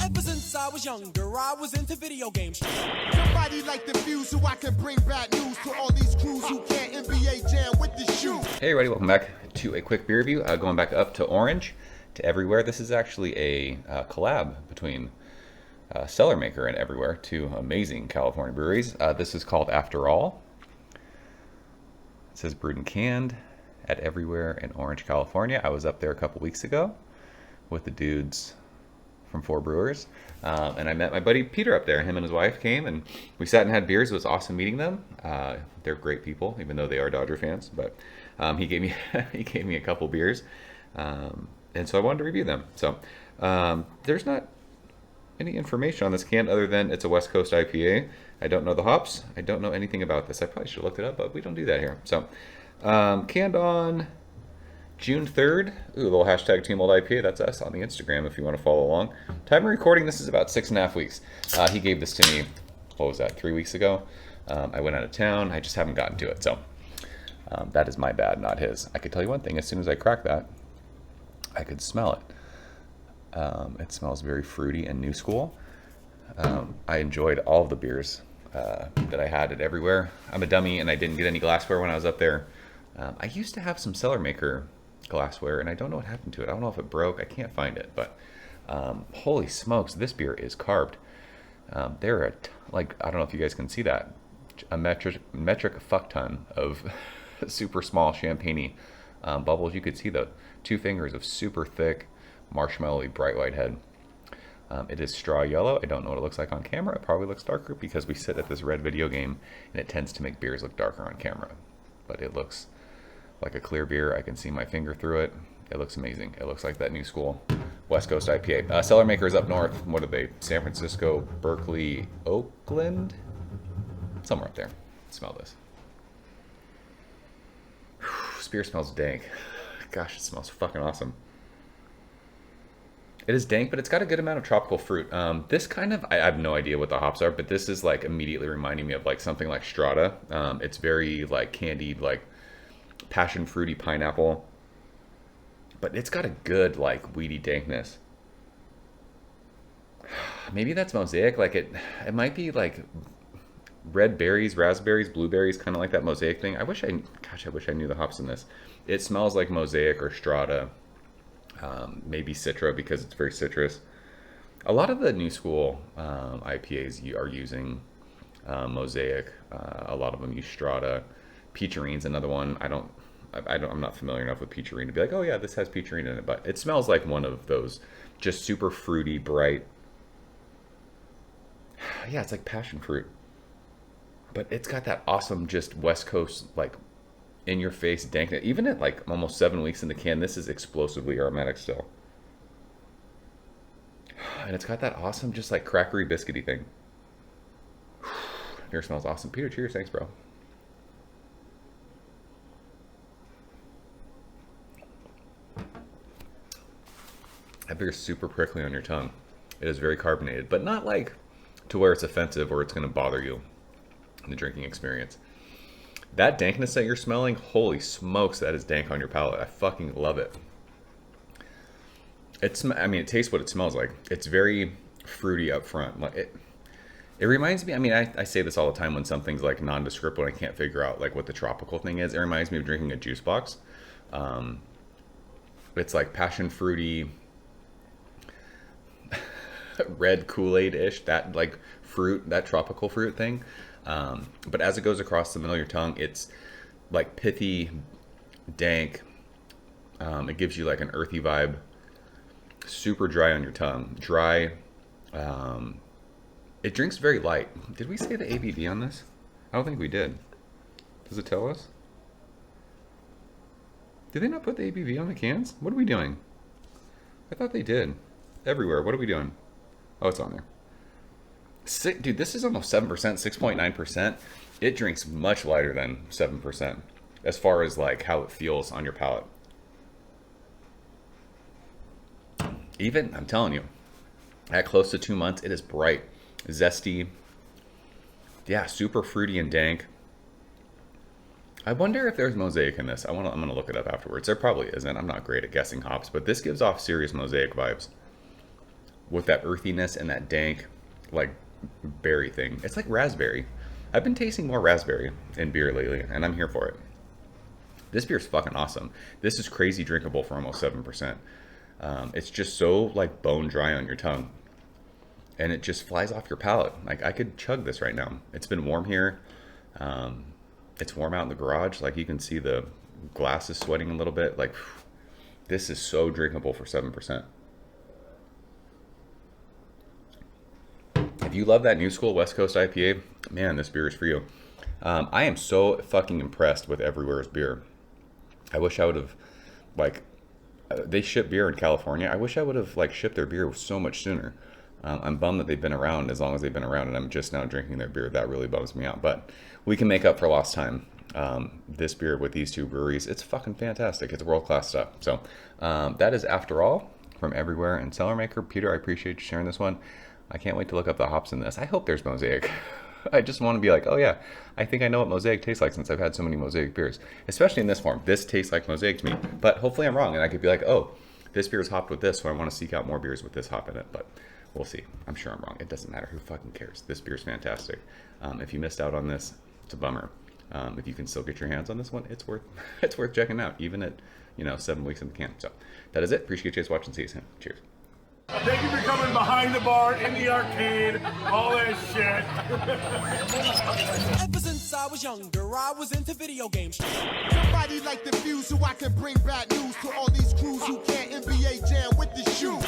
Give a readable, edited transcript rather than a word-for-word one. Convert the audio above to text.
Ever since I was younger, I was into video games. Somebody like the Fuse so I can bring bad news to all these crews who can't NBA jam with the shoe. Hey everybody, welcome back to a quick beer review. Going back up to Orange, to Everywhere. This is actually a collab between Cellarmaker and Everywhere, two amazing California breweries. This is called After All. It says brewed and canned at Everywhere in Orange, California. I was up there a couple weeks ago with the dudes from 4 Brewers, and I met my buddy Peter up there. Him and his wife came, and we sat and had beers. It was awesome meeting them. They're great people, even though they are Dodger fans. But he gave me he gave me a couple beers, and so I wanted to review them. So there's not any information on this can other than it's a West Coast IPA. I don't know the hops. I don't know anything about this. I probably should have looked it up, but we don't do that here. So canned on June 3rd. Ooh, a little hashtag Team Old IPA. That's us on the Instagram if you want to follow along. Time of recording, this is about 6.5 weeks. He gave this to me, what was that, 3 weeks ago? I went out of town. I just haven't gotten to it. So that is my bad, not his. I could tell you one thing. As soon as I crack that, I could smell it. It smells very fruity and new school. I enjoyed all of the beers that I had at Everywhere. I'm a dummy and I didn't get any glassware when I was up there. I used to have some Cellarmaker glassware, and I don't know what happened to it. I don't know if it broke. I can't find it, but holy smokes, this beer is carved. There are, like, I don't know if you guys can see that, a metric fuck ton of super small champagne bubbles. You could see the 2 fingers of super thick, marshmallowy, bright white head. It is straw yellow. I don't know what it looks like on camera. It probably looks darker because we sit at this red video game, and it tends to make beers look darker on camera. But it looks like a clear beer. I can see my finger through it. It looks amazing. It looks like that new school West Coast IPA. Cellarmaker is up north. What are they? San Francisco, Berkeley, Oakland? Somewhere up there. Smell this. This beer smells dank. Gosh, it smells fucking awesome. It is dank, but it's got a good amount of tropical fruit. This kind of, I have no idea what the hops are, but this is like immediately reminding me of like something like Strata. It's very like candied, like passion fruity pineapple, but it's got a good like weedy dankness. Maybe that's mosaic. Like it might be like red berries, raspberries, blueberries, kind of like that mosaic thing. I wish I knew the hops in this. It smells like mosaic or Strata. Maybe Citra because it's very citrus. A lot of the new school IPAs are using mosaic. A lot of them use Strata. Peacherine's another one. I'm not familiar enough with Peacherine to be like, oh yeah, this has Peacherine in it, but it smells like one of those just super fruity, bright. Yeah, it's like passion fruit, but it's got that awesome just West Coast like in your face dank. Even at like almost 7 weeks in the can, this is explosively aromatic still. And it's got that awesome just like crackery biscuity thing. Beer smells awesome. Peter, cheers. Thanks, bro. That beer is super prickly on your tongue. It is very carbonated, but not like to where it's offensive or it's going to bother you in the drinking experience. That dankness that you're smelling, holy smokes, that is dank on your palate. I fucking love it. I mean, it tastes what it smells like. It's very fruity up front. Like it reminds me, I mean, I say this all the time when something's like nondescript, when I can't figure out like what the tropical thing is. It reminds me of drinking a juice box. It's like passion fruity, red Kool-Aid-ish, that like fruit, that tropical fruit thing. But as it goes across the middle of your tongue, it's like pithy, dank. It gives you like an earthy vibe. Super dry on your tongue. Dry. It drinks very light. Did we say the ABV on this? I don't think we did. Does it tell us? Did they not put the ABV on the cans? What are we doing? I thought they did. Everywhere. What are we doing? Oh, it's on there. Dude, this is almost 7%, 6.9%. It drinks much lighter than 7% as far as like how it feels on your palate. Even, I'm telling you, at close to 2 months, it is bright, zesty, yeah, super fruity and dank. I wonder if there's mosaic in this. I'm gonna look it up afterwards. There probably isn't. I'm not great at guessing hops, but this gives off serious mosaic vibes. with that earthiness and that dank, like, berry thing. It's like raspberry. I've been tasting more raspberry in beer lately, and I'm here for it. This beer is fucking awesome. This is crazy drinkable for almost 7%. It's just so, like, bone dry on your tongue. And it just flies off your palate. Like, I could chug this right now. It's been warm here. It's warm out in the garage. Like, you can see the glass is sweating a little bit. Like, this is so drinkable for 7%. If you love that new school West Coast IPA, man, this beer is for you. I am so fucking impressed with Everywhere's beer. I wish I would have, like, they ship beer in California. I wish I would have, like, shipped their beer so much sooner. I'm bummed that they've been around as long as they've been around, and I'm just now drinking their beer. That really bums me out. But we can make up for lost time. This beer with these two breweries, it's fucking fantastic. It's world-class stuff. So that is After All from Everywhere and Cellarmaker. Peter, I appreciate you sharing this one. I can't wait to look up the hops in this. I hope there's Mosaic. I just want to be like, oh yeah, I think I know what Mosaic tastes like since I've had so many Mosaic beers, especially in this form. This tastes like Mosaic to me, but hopefully I'm wrong, and I could be like, oh, this beer is hopped with this, so I want to seek out more beers with this hop in it, but we'll see. I'm sure I'm wrong. It doesn't matter. Who fucking cares? This beer's fantastic. If you missed out on this, it's a bummer. If you can still get your hands on this one, it's worth checking out, even at 7 weeks in the can. So that is it. Appreciate you guys watching. See you soon. Cheers. Thank you for coming behind the bar, in the arcade, all that shit. Ever since I was younger, I was into video games. Somebody like the fuse so I can bring bad news to all these crews who can't NBA jam with the shoe.